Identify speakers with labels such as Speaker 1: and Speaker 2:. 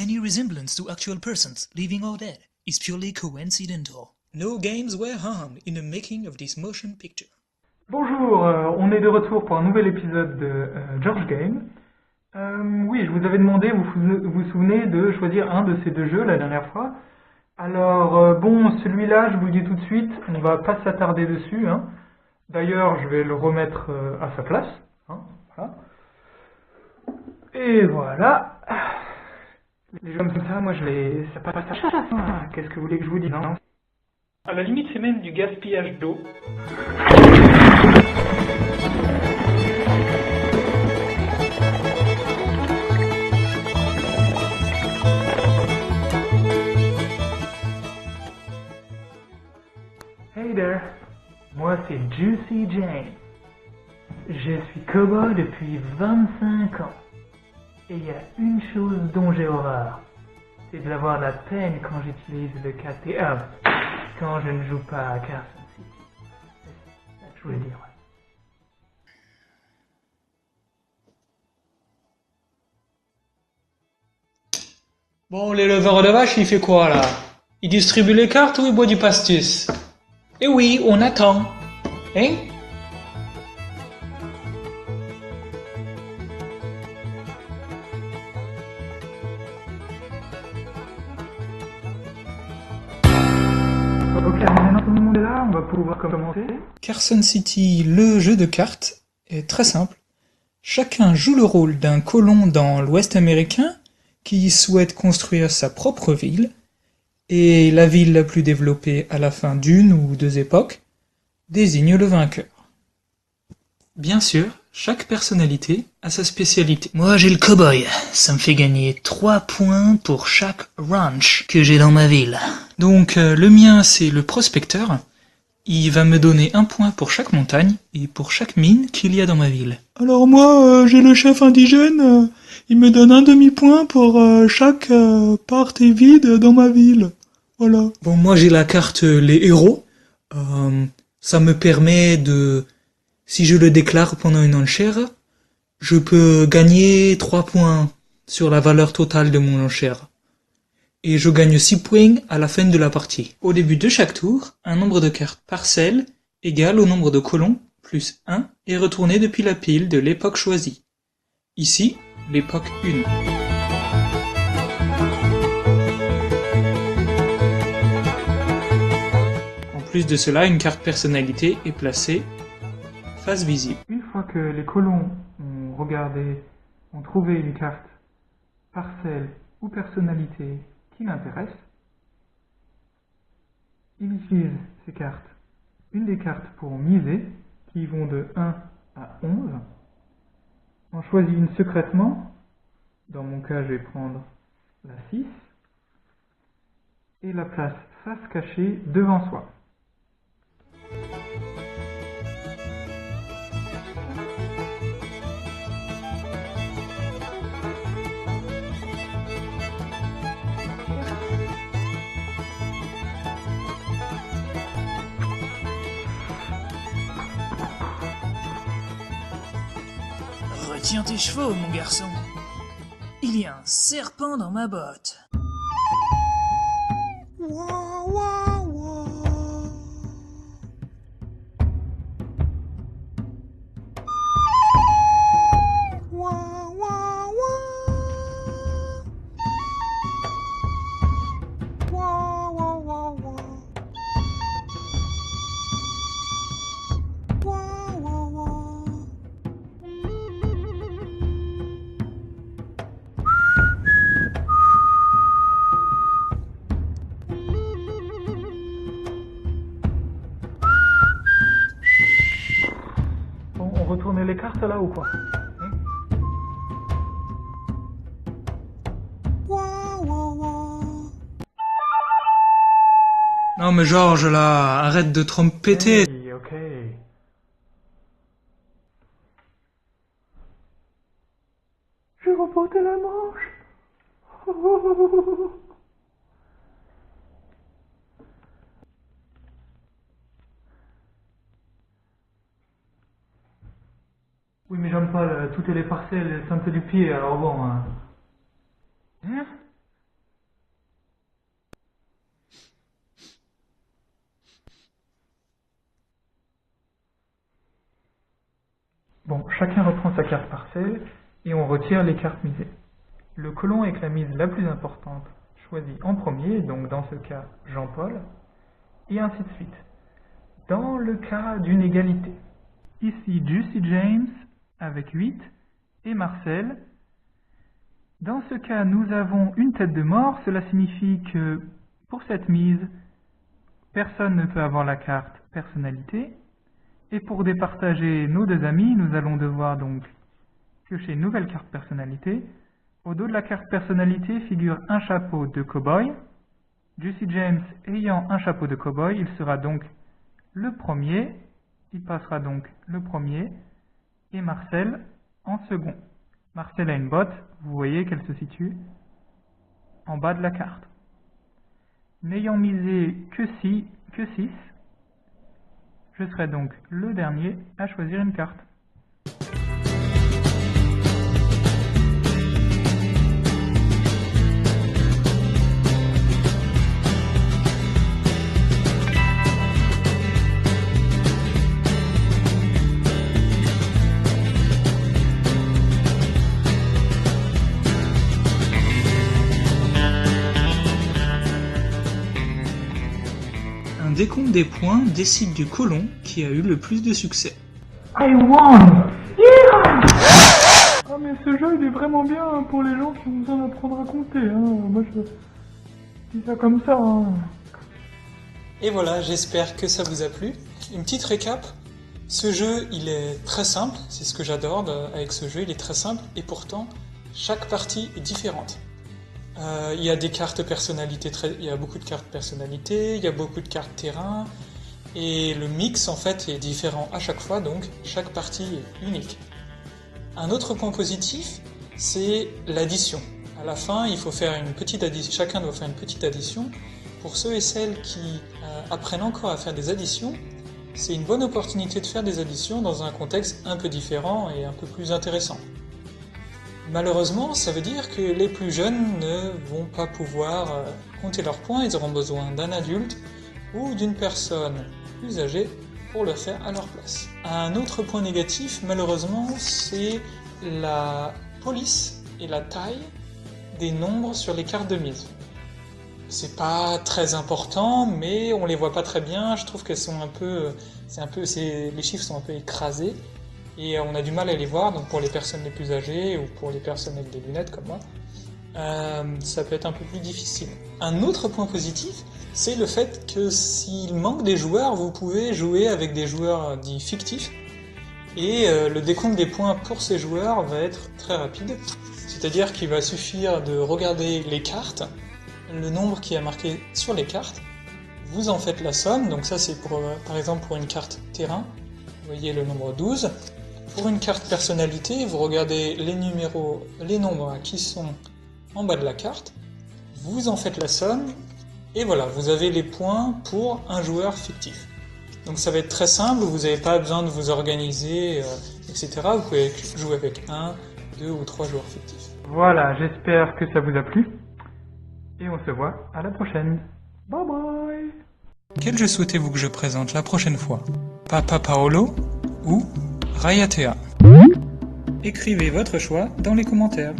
Speaker 1: Any resemblance to actual persons, living or dead, is purely coincidental. No games were harmed in the making of this motion picture.
Speaker 2: Bonjour, on est de retour pour un nouvel épisode de George Game. Oui, je vous avais demandé, vous vous souvenez, de choisir un de ces deux jeux la dernière fois. Alors, bon, celui-là, je vous le dis tout de suite, on va pas s'attarder dessus. Hein. D'ailleurs, je vais le remettre à sa place. Hein, voilà. Et voilà. Les jeux comme ça, moi, ça passe à chaque fois. Qu'est-ce que vous voulez que je vous dise, hein? À la limite, c'est même du gaspillage d'eau. Hey there, moi c'est Juicy Jane. Je suis cowboy depuis 25 ans. Et il y a une chose dont j'ai horreur, c'est d'avoir la peine quand j'utilise le KTA, quand je ne joue pas à Carson City. C'est ça que je voulais dire.
Speaker 3: Bon, l'éleveur de vaches, il fait quoi là? Il distribue les cartes ou il boit du pastis? Eh oui, on attend. Hein?
Speaker 2: Ok, maintenant tout le monde est là, on va pouvoir commencer.
Speaker 3: Carson City, le jeu de cartes, est très simple. Chacun joue le rôle d'un colon dans l'Ouest américain qui souhaite construire sa propre ville, et la ville la plus développée à la fin d'une ou deux époques désigne le vainqueur. Bien sûr, chaque personnalité a sa spécialité.
Speaker 1: Moi j'ai le cowboy, ça me fait gagner 3 points pour chaque ranch que j'ai dans ma ville.
Speaker 3: Donc le mien c'est le prospecteur. Il va me donner 1 point pour chaque montagne et pour chaque mine qu'il y a dans ma ville. Alors moi j'ai le chef indigène, il me donne un demi-point pour chaque partie vide dans ma ville. Voilà. Bon, moi j'ai la carte les héros. Ça me permet de... Si je le déclare pendant une enchère, je peux gagner 3 points sur la valeur totale de mon enchère. Et je gagne 6 points à la fin de la partie. Au début de chaque tour, un nombre de cartes parcelles égal au nombre de colons plus 1 est retourné depuis la pile de l'époque choisie. Ici, l'époque 1. En plus de cela, une carte personnalité est placée face visible.
Speaker 2: Une fois que les colons ont regardé, ont trouvé une carte parcelle ou personnalité qui l'intéresse, ils utilisent ces cartes. Une des cartes pour miser, qui vont de 1 à 11. On choisit une secrètement. Dans mon cas, je vais prendre la 6. Et la place face cachée devant soi.
Speaker 1: Retiens tes chevaux, mon garçon. Il y a un serpent dans ma botte.
Speaker 2: Bon, on retourne les cartes là ou quoi?
Speaker 3: Non mais Georges là, arrête de trompeter.
Speaker 2: Hey, ok. J'ai remporté la manche. Oui, mais j'aime pas toutes les parcelles, c'est un peu du pied, alors bon. Hein? chacun reprend sa carte parcelle et on retire les cartes misées. Le colon avec la mise la plus importante choisit en premier, donc dans ce cas Jean-Paul, et ainsi de suite. Dans le cas d'une égalité, ici Juicy James avec 8 et Marcel. Dans ce cas, nous avons une tête de mort, cela signifie que pour cette mise, personne ne peut avoir la carte personnalité. Et pour départager nos deux amis, nous allons devoir donc piocher une nouvelle carte personnalité. Au dos de la carte personnalité figure un chapeau de cow-boy. Juicy James ayant un chapeau de cow-boy, il sera donc le premier. Il passera donc le premier. Et Marcel en second. Marcel a une botte, vous voyez qu'elle se situe en bas de la carte. N'ayant misé que 6, je serai donc le dernier à choisir une carte.
Speaker 3: Un décompte des points décide du colon qui a eu le plus de succès.
Speaker 2: I won! Yeah! Ah mais ce jeu il est vraiment bien pour les gens qui ont besoin d'apprendre à compter. Moi je dis ça comme ça.
Speaker 3: Et voilà, j'espère que ça vous a plu. Une petite récap. Ce jeu, il est très simple. C'est ce que j'adore avec ce jeu. Il est très simple et pourtant, chaque partie est différente. Il y a des cartes personnalité, il y a beaucoup de cartes personnalité, il y a beaucoup de cartes terrain, et le mix en fait est différent à chaque fois, donc chaque partie est unique. Un autre point positif, c'est l'addition. À la fin, il faut faire une petite addition, chacun doit faire une petite addition. Pour ceux et celles qui apprennent encore à faire des additions, c'est une bonne opportunité de faire des additions dans un contexte un peu différent et un peu plus intéressant. Malheureusement, ça veut dire que les plus jeunes ne vont pas pouvoir compter leurs points, ils auront besoin d'un adulte ou d'une personne plus âgée pour le faire à leur place. Un autre point négatif, malheureusement, c'est la police et la taille des nombres sur les cartes de mise. C'est pas très important, mais on les voit pas très bien, je trouve qu'elles sont les chiffres sont un peu écrasés. Et on a du mal à les voir, donc pour les personnes les plus âgées ou pour les personnes avec des lunettes comme moi, ça peut être un peu plus difficile. Un autre point positif, c'est le fait que s'il manque des joueurs, vous pouvez jouer avec des joueurs dits fictifs, et le décompte des points pour ces joueurs va être très rapide, c'est-à-dire qu'il va suffire de regarder les cartes, le nombre qui est marqué sur les cartes, vous en faites la somme, donc ça c'est par exemple pour une carte terrain, vous voyez le nombre 12. Pour une carte personnalité, vous regardez les nombres qui sont en bas de la carte, vous en faites la somme, et voilà, vous avez les points pour un joueur fictif. Donc ça va être très simple, vous n'avez pas besoin de vous organiser, etc. Vous pouvez jouer avec 1, 2 ou 3 joueurs fictifs.
Speaker 2: Voilà, j'espère que ça vous a plu, et on se voit à la prochaine. Bye bye!
Speaker 3: Quel jeu souhaitez-vous que je présente la prochaine fois? Papa Paolo ou Rayatea? Écrivez votre choix dans les commentaires.